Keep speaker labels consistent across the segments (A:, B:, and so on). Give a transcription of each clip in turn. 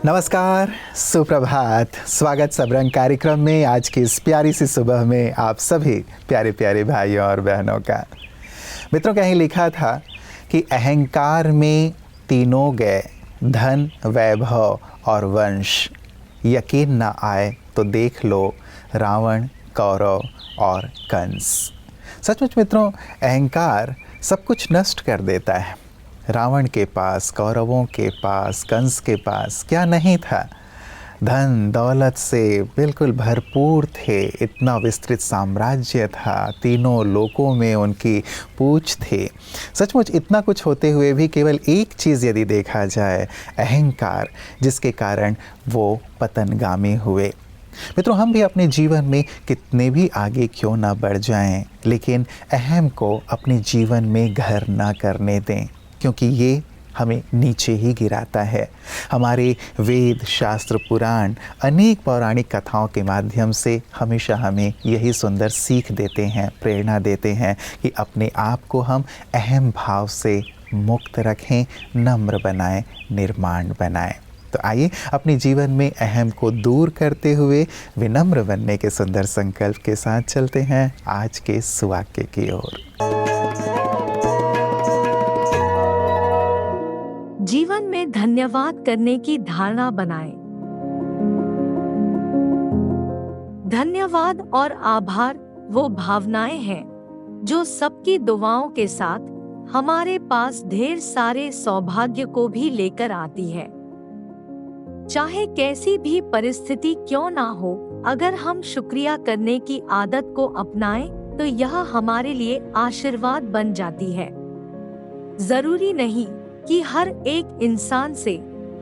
A: नमस्कार, सुप्रभात। स्वागत सबरंग कार्यक्रम में आज की इस प्यारी सी सुबह में आप सभी प्यारे प्यारे भाइयों और बहनों का। मित्रों, कहीं लिखा था कि अहंकार में तीनों गए, धन, वैभव और वंश। यकीन ना आए तो देख लो रावण, कौरव और कंस। सचमुच मित्रों, अहंकार सब कुछ नष्ट कर देता है। रावण के पास, कौरवों के पास, कंस के पास क्या नहीं था। धन दौलत से बिल्कुल भरपूर थे, इतना विस्तृत साम्राज्य था, तीनों लोकों में उनकी पूछ थी। सचमुच इतना कुछ होते हुए भी केवल एक चीज़ यदि देखा जाए, अहंकार, जिसके कारण वो पतनगामी हुए। मित्रों, हम भी अपने जीवन में कितने भी आगे क्यों ना बढ़ जाएं, लेकिन अहम को अपने जीवन में घर ना करने दें, क्योंकि ये हमें नीचे ही गिराता है। हमारे वेद, शास्त्र, पुराण, अनेक पौराणिक कथाओं के माध्यम से हमेशा हमें यही सुंदर सीख देते हैं, प्रेरणा देते हैं कि अपने आप को हम अहम भाव से मुक्त रखें, नम्र बनाएं, निर्माण बनाएं। तो आइए अपने जीवन में अहम को दूर करते हुए विनम्र बनने के सुंदर संकल्प के साथ चलते हैं आज के सुवाक्य की ओर।
B: जीवन में धन्यवाद करने की धारणा बनाएं। धन्यवाद और आभार वो भावनाएं हैं जो सबकी दुआओं के साथ हमारे पास ढेर सारे सौभाग्य को भी लेकर आती है। चाहे कैसी भी परिस्थिति क्यों ना हो, अगर हम शुक्रिया करने की आदत को अपनाएं तो यह हमारे लिए आशीर्वाद बन जाती है। जरूरी नहीं कि हर एक इंसान से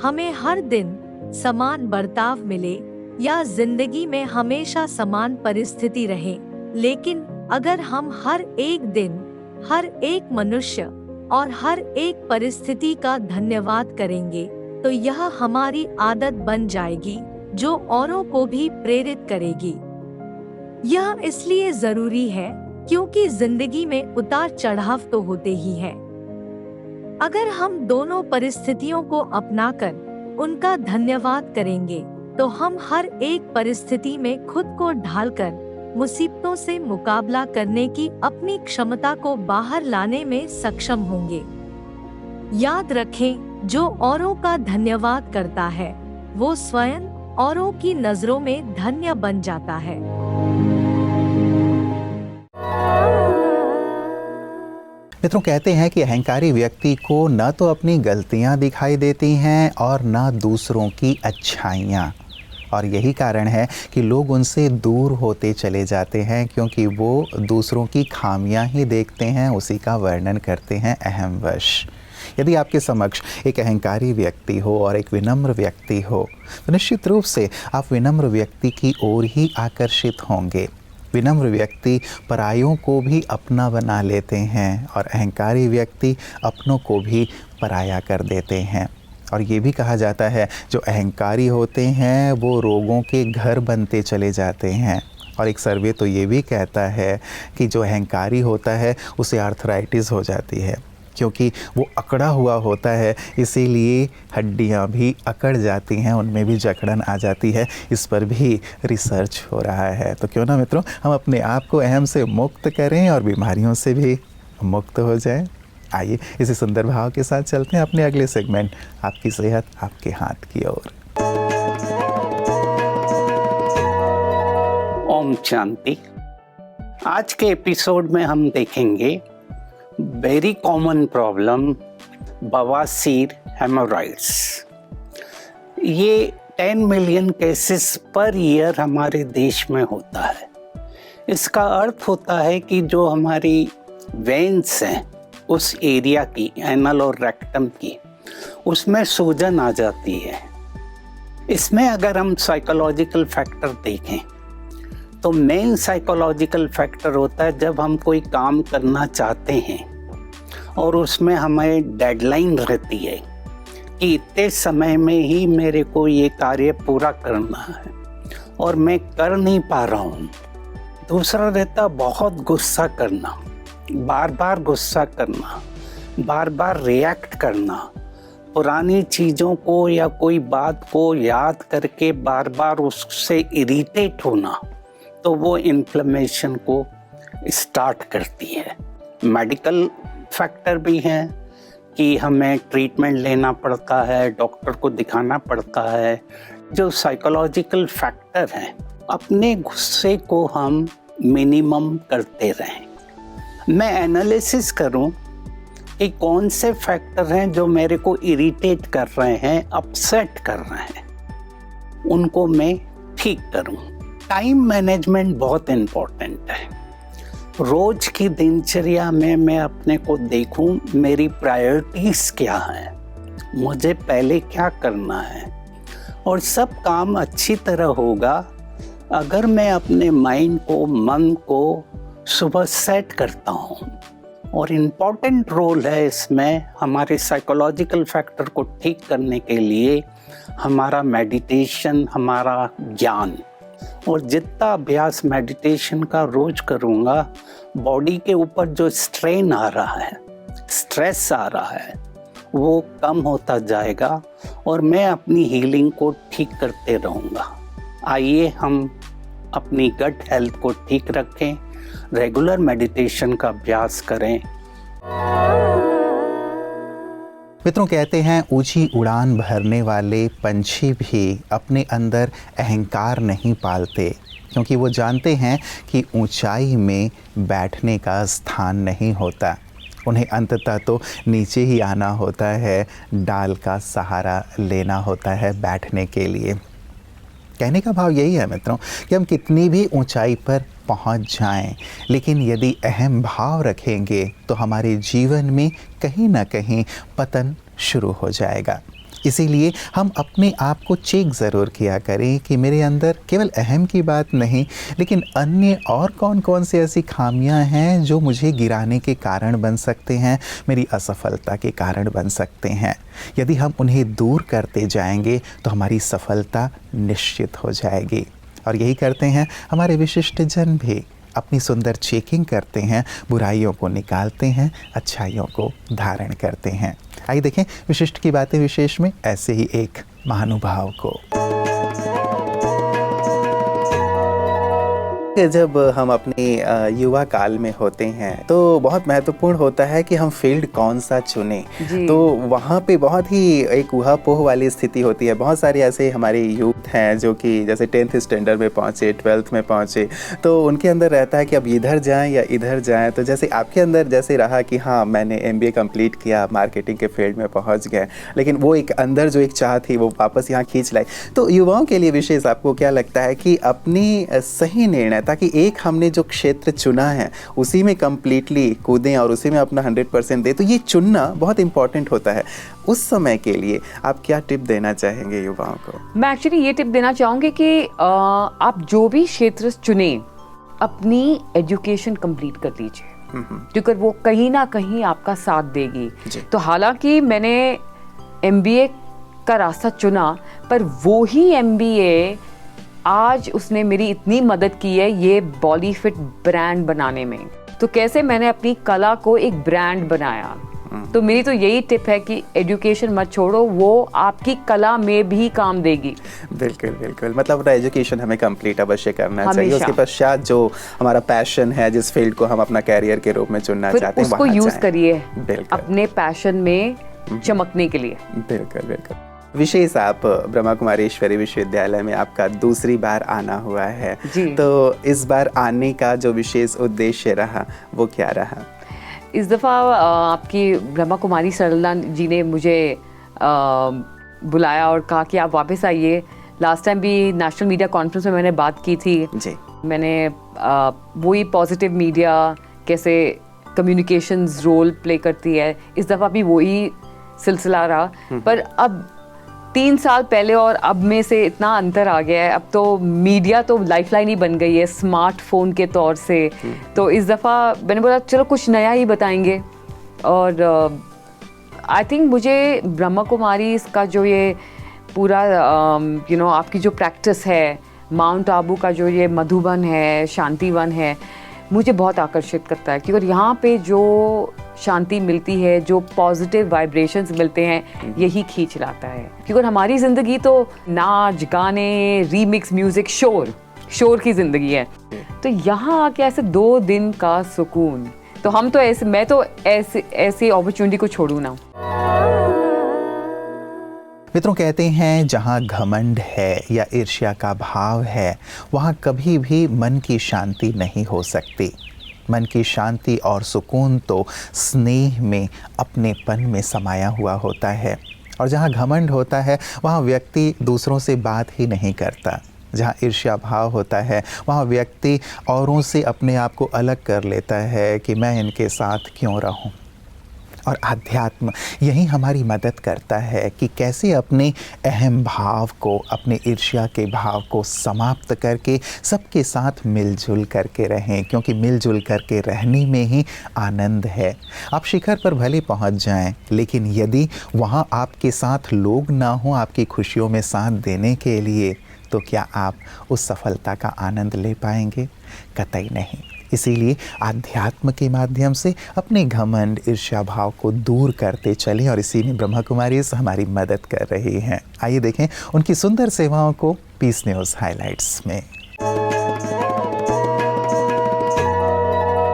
B: हमें हर दिन समान बर्ताव मिले या जिंदगी में हमेशा समान परिस्थिति रहे, लेकिन अगर हम हर एक दिन, हर एक मनुष्य और हर एक परिस्थिति का धन्यवाद करेंगे तो यह हमारी आदत बन जाएगी जो औरों को भी प्रेरित करेगी। यह इसलिए जरूरी है क्योंकि जिंदगी में उतार चढ़ाव तो होते ही हैं। अगर हम दोनों परिस्थितियों को अपनाकर उनका धन्यवाद करेंगे तो हम हर एक परिस्थिति में खुद को ढालकर मुसीबतों से मुकाबला करने की अपनी क्षमता को बाहर लाने में सक्षम होंगे। याद रखें, जो औरों का धन्यवाद करता है वो स्वयं औरों की नजरों में धन्य बन जाता है।
A: मित्रों, कहते हैं कि अहंकारी व्यक्ति को न तो अपनी गलतियां दिखाई देती हैं और न दूसरों की अच्छाइयां, और यही कारण है कि लोग उनसे दूर होते चले जाते हैं, क्योंकि वो दूसरों की खामियां ही देखते हैं, उसी का वर्णन करते हैं अहमवश। यदि आपके समक्ष एक अहंकारी व्यक्ति हो और एक विनम्र व्यक्ति हो तो निश्चित रूप से आप विनम्र व्यक्ति की ओर ही आकर्षित होंगे। विनम्र व्यक्ति परायों को भी अपना बना लेते हैं और अहंकारी व्यक्ति अपनों को भी पराया कर देते हैं। और ये भी कहा जाता है जो अहंकारी होते हैं वो रोगों के घर बनते चले जाते हैं। और एक सर्वे तो ये भी कहता है कि जो अहंकारी होता है उसे आर्थराइटिस हो जाती है, क्योंकि वो अकड़ा हुआ होता है, इसीलिए हड्डियां भी अकड़ जाती हैं, उनमें भी जकड़न आ जाती है। इस पर भी रिसर्च हो रहा है। तो क्यों ना मित्रों हम अपने आप को अहम से मुक्त करें और बीमारियों से भी मुक्त हो जाएं। आइए इसी सुंदर भाव के साथ चलते हैं अपने अगले सेगमेंट, आपकी सेहत आपके हाथ की ओर।
C: ओम शांति। आज के एपिसोड में हम देखेंगे वेरी कॉमन प्रॉब्लम, बवासीर, हेमोरॉइड्स। ये 10 मिलियन केसेस पर ईयर हमारे देश में होता है। इसका अर्थ होता है कि जो हमारी वेन्स हैं उस एरिया की, एनल और रेक्टम की, उसमें सूजन आ जाती है। इसमें अगर हम साइकोलॉजिकल फैक्टर देखें तो मेन साइकोलॉजिकल फैक्टर होता है जब हम कोई काम करना चाहते हैं और उसमें हमें डेडलाइन रहती है कि इतने समय में ही मेरे को ये कार्य पूरा करना है और मैं कर नहीं पा रहा हूँ। दूसरा रहता बहुत गुस्सा करना, बार बार गुस्सा करना, बार बार रिएक्ट करना, पुरानी चीज़ों को या कोई बात को याद करके बार बार उससे इरिटेट होना, तो वो इन्फ्लेमेशन को स्टार्ट करती है। मेडिकल फैक्टर भी हैं कि हमें ट्रीटमेंट लेना पड़ता है, डॉक्टर को दिखाना पड़ता है। जो साइकोलॉजिकल फैक्टर हैं, अपने गुस्से को हम मिनिमम करते रहें। मैं एनालिसिस करूं कि कौन से फैक्टर हैं जो मेरे को इरिटेट कर रहे हैं, अपसेट कर रहे हैं, उनको मैं ठीक करूं। टाइम मैनेजमेंट बहुत इम्पोर्टेंट है। रोज की दिनचर्या में मैं अपने को देखूं, मेरी प्रायोरिटीज क्या हैं, मुझे पहले क्या करना है, और सब काम अच्छी तरह होगा अगर मैं अपने माइंड को, मन को सुबह सेट करता हूँ। और इम्पॉर्टेंट रोल है इसमें हमारे साइकोलॉजिकल फैक्टर को ठीक करने के लिए हमारा मेडिटेशन, हमारा ज्ञान। और जितना अभ्यास मेडिटेशन का रोज करूँगा, बॉडी के ऊपर जो स्ट्रेन आ रहा है, स्ट्रेस आ रहा है, वो कम होता जाएगा और मैं अपनी हीलिंग को ठीक करते रहूँगा। आइए हम अपनी गट हेल्थ को ठीक रखें, रेगुलर मेडिटेशन का अभ्यास करें।
A: मित्रों, कहते हैं ऊंची उड़ान भरने वाले पंछी भी अपने अंदर अहंकार नहीं पालते, क्योंकि वो जानते हैं कि ऊंचाई में बैठने का स्थान नहीं होता। उन्हें अंततः तो नीचे ही आना होता है, डाल का सहारा लेना होता है बैठने के लिए। कहने का भाव यही है मित्रों कि हम कितनी भी ऊंचाई पर पहुंच जाएं, लेकिन यदि अहम भाव रखेंगे तो हमारे जीवन में कहीं ना कहीं पतन शुरू हो जाएगा। इसीलिए हम अपने आप को चेक ज़रूर किया करें कि मेरे अंदर केवल अहम की बात नहीं, लेकिन अन्य और कौन कौन सी ऐसी खामियां हैं जो मुझे गिराने के कारण बन सकते हैं, मेरी असफलता के कारण बन सकते हैं। यदि हम उन्हें दूर करते जाएंगे तो हमारी सफलता निश्चित हो जाएगी। और यही करते हैं हमारे विशिष्ट जन भी, अपनी सुंदर चेकिंग करते हैं, बुराइयों को निकालते हैं, अच्छाइयों को धारण करते हैं। आइए देखें विशिष्ट की बातें विशेष में ऐसे ही एक महानुभाव को। जब हम अपने युवा काल में होते हैं तो बहुत महत्वपूर्ण होता है कि हम फील्ड कौन सा चुनें। तो वहाँ पे बहुत ही एक ऊहा-पोह वाली स्थिति होती है। बहुत सारे ऐसे हमारे यूथ हैं जो कि जैसे 10th स्टैंडर्ड में पहुँचे, 12th में पहुँचे, तो उनके अंदर रहता है कि अब इधर जाएं या इधर जाएं। तो जैसे आपके अंदर जैसे रहा कि हाँ, मैंने MBA कंप्लीट किया, मार्केटिंग के फील्ड में पहुँच गए, लेकिन वो एक अंदर जो एक चाह थी वो वापस यहाँ खींच लाई। तो युवाओं के लिए विशेष आपको क्या लगता है कि अपनी सही निर्णय, ताकि एक हमने जो क्षेत्र चुना है उसी में कंप्लीटली कूदें और उसी में अपना 100% दें, तो ये चुनना बहुत इंपॉर्टेंट होता है। उस समय के लिए आप क्या टिप देना चाहेंगे युवाओं को?
D: मैं एक्चुअली ये टिप देना चाहूँगी कि आप जो भी क्षेत्र चुने, अपनी एजुकेशन कंप्लीट कर लीजिए, क्योंकि वो कहीं ना कहीं आपका साथ देगी। तो हालांकि मैंने MBA का रास्ता चुना, पर वो ही MBA आज उसने मेरी इतनी मदद की है ये बॉलीफिट ब्रांड बनाने में। तो कैसे मैंने अपनी कला को एक ब्रांड बनाया। तो मेरी तो यही टिप है कि एजुकेशन मत छोड़ो, वो आपकी कला में भी काम देगी।
A: बिल्कुल बिल्कुल, मतलब अपना एजुकेशन हमें कंप्लीट अवश्य करना चाहिए। उसके पश्चात जो हमारा पैशन है, जिस फील्ड को हम अपना कैरियर के रूप में चुनना चाहते हैं,
D: उसको यूज करिए
A: अपने
D: पैशन में चमकने के लिए।
A: बिल्कुल बिल्कुल। विशेष आप ब्रह्मा कुमारीश्वरी विश्वविद्यालय में आपका दूसरी बार आना हुआ है, तो इस बार आने का जो विशेष उद्देश्य रहा वो क्या रहा?
D: इस दफ़ा आपकी ब्रह्मा कुमारी सरला जी ने मुझे बुलाया और कहा कि आप वापस आइए। लास्ट टाइम भी नेशनल मीडिया कॉन्फ्रेंस में मैंने बात की थी जी। मैंने वही पॉजिटिव मीडिया कैसे कम्युनिकेशंस रोल प्ले करती है, इस दफ़ा भी वही सिलसिला रहा। पर अब 3 साल पहले और अब में से इतना अंतर आ गया है। अब तो मीडिया तो लाइफलाइन ही बन गई है स्मार्टफोन के तौर से। तो इस दफ़ा मैंने बोला चलो कुछ नया ही बताएंगे। और आई थिंक मुझे ब्रह्मा कुमारी इसका जो ये पूरा आपकी जो प्रैक्टिस है, माउंट आबू का जो ये मधुबन है, शांतिवन है, मुझे बहुत आकर्षित करता है, क्योंकि यहाँ पे जो शांति मिलती है, जो पॉजिटिव वाइब्रेशंस मिलते हैं, यही खींच लाता है। क्योंकि हमारी ज़िंदगी तो नाच गाने, रीमिक्स म्यूज़िक, शोर की ज़िंदगी है। तो यहाँ आके ऐसे 2 दिन का सुकून, तो मैं तो ऐसे अपॉर्चुनिटी को छोड़ूँ ना।
A: मित्रों, कहते हैं जहाँ घमंड है या ईर्ष्या का भाव है, वहाँ कभी भी मन की शांति नहीं हो सकती। मन की शांति और सुकून तो स्नेह में, अपनेपन में समाया हुआ होता है। और जहाँ घमंड होता है वहाँ व्यक्ति दूसरों से बात ही नहीं करता। जहाँ ईर्ष्या भाव होता है वहाँ व्यक्ति औरों से अपने आप को अलग कर लेता है कि मैं इनके साथ क्यों रहूं। और आध्यात्म यही हमारी मदद करता है कि कैसे अपने अहम भाव को, अपने ईर्ष्या के भाव को समाप्त करके सबके साथ मिलजुल करके रहें, क्योंकि मिलजुल करके रहने में ही आनंद है। आप शिखर पर भले पहुंच जाएं, लेकिन यदि वहां आपके साथ लोग ना हों आपकी खुशियों में साथ देने के लिए, तो क्या आप उस सफलता का आनंद ले पाएंगे? कतई नहीं। इसीलिए आध्यात्म के माध्यम से अपने घमंड, ईर्ष्या भाव को दूर करते चलें, और इसी में ब्रह्मा कुमारी हमारी मदद कर रही हैं। आइए देखें उनकी सुंदर सेवाओं को पीस न्यूज़ हाइलाइट्स में।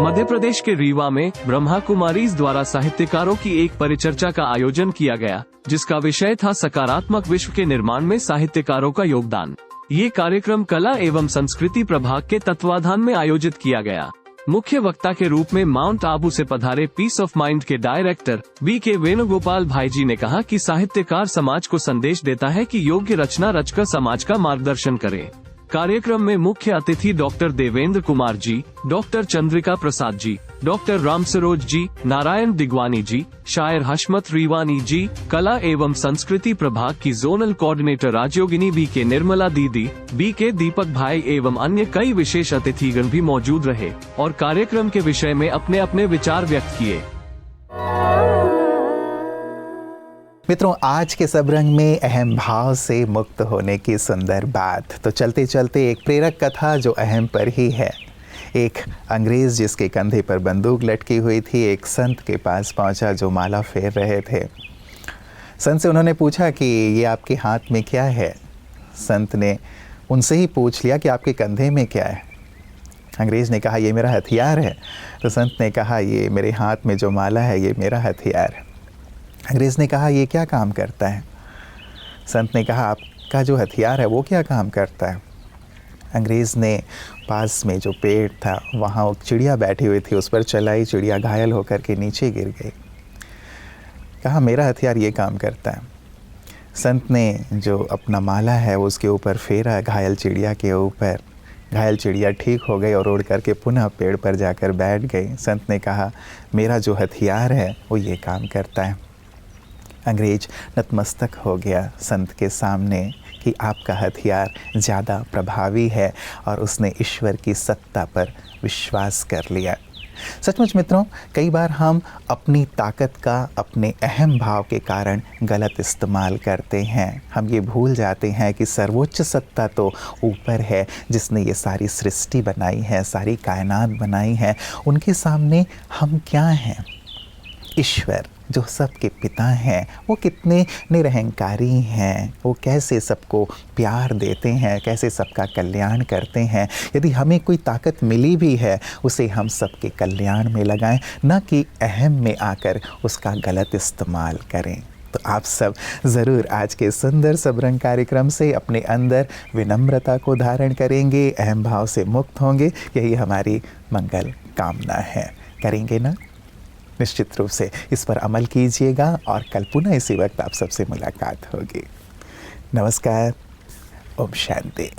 E: मध्य प्रदेश के रीवा में ब्रह्मा कुमारीज द्वारा साहित्यकारों की एक परिचर्चा का आयोजन किया गया, जिसका विषय था सकारात्मक विश्व के निर्माण में साहित्यकारों का योगदान। ये कार्यक्रम कला एवं संस्कृति प्रभाग के तत्वाधान में आयोजित किया गया। मुख्य वक्ता के रूप में माउंट आबू से पधारे पीस ऑफ माइंड के डायरेक्टर BK वेणुगोपाल भाई जी ने कहा कि साहित्यकार समाज को संदेश देता है कि योग्य रचना रचकर समाज का मार्गदर्शन करे। कार्यक्रम में मुख्य अतिथि doctor Devendra Kumar ji, doctor Chandrika Prasad ji, doctor Ram Saroj ji, Narayan दिगवानी जी, शायर हशमत रीवानी जी, कला एवं संस्कृति प्रभाग की जोनल कोऑर्डिनेटर राजयोगिनी BK निर्मला दीदी, BK दीपक भाई एवं अन्य कई विशेष अतिथिगण भी मौजूद रहे और कार्यक्रम के विषय में अपने अपने विचार व्यक्त किए।
A: मित्रों, आज के सबरंग में अहम भाव से मुक्त होने की सुंदर बात। तो चलते चलते एक प्रेरक कथा जो अहम पर ही है। एक अंग्रेज जिसके कंधे पर बंदूक लटकी हुई थी, एक संत के पास पहुंचा जो माला फेर रहे थे। संत से उन्होंने पूछा कि ये आपके हाथ में क्या है? संत ने उनसे ही पूछ लिया कि आपके कंधे में क्या है? अंग्रेज ने कहा ये मेरा हथियार है। तो संत ने कहा ये मेरे हाथ में जो माला है ये मेरा हथियार है। अंग्रेज़ ने कहा ये क्या काम करता है? संत ने कहा आपका जो हथियार है वो क्या काम करता है? अंग्रेज़ ने पास में जो पेड़ था वहाँ एक चिड़िया बैठी हुई थी, उस पर चलाई, चिड़िया घायल होकर के नीचे गिर गई। कहा मेरा हथियार ये काम करता है। संत ने जो अपना माला है उसके ऊपर फेरा घायल चिड़िया के ऊपर। घायल चिड़िया ठीक हो गई और उड़ करके पुनः पेड़ पर जाकर बैठ गई। संत ने कहा मेरा जो हथियार है वो ये काम करता है। अंग्रेज नतमस्तक हो गया संत के सामने कि आपका हथियार ज़्यादा प्रभावी है, और उसने ईश्वर की सत्ता पर विश्वास कर लिया। सचमुच मित्रों, कई बार हम अपनी ताकत का अपने अहम भाव के कारण गलत इस्तेमाल करते हैं। हम ये भूल जाते हैं कि सर्वोच्च सत्ता तो ऊपर है, जिसने ये सारी सृष्टि बनाई है, सारी कायनात बनाई है। उनके सामने हम क्या हैं? ईश्वर जो सबके पिता हैं, वो कितने निरहंकारी हैं, वो कैसे सबको प्यार देते हैं, कैसे सबका कल्याण करते हैं। यदि हमें कोई ताकत मिली भी है उसे हम सबके कल्याण में लगाएं, न कि अहम में आकर उसका गलत इस्तेमाल करें। तो आप सब ज़रूर आज के सुंदर सबरंग कार्यक्रम से अपने अंदर विनम्रता को धारण करेंगे, अहम भाव से मुक्त होंगे। यही हमारी मंगल कामना है। करेंगे ना? निश्चित रूप से इस पर अमल कीजिएगा और कल पुनः इसी वक्त आप सबसे मुलाकात होगी। नमस्कार। ओम शांति।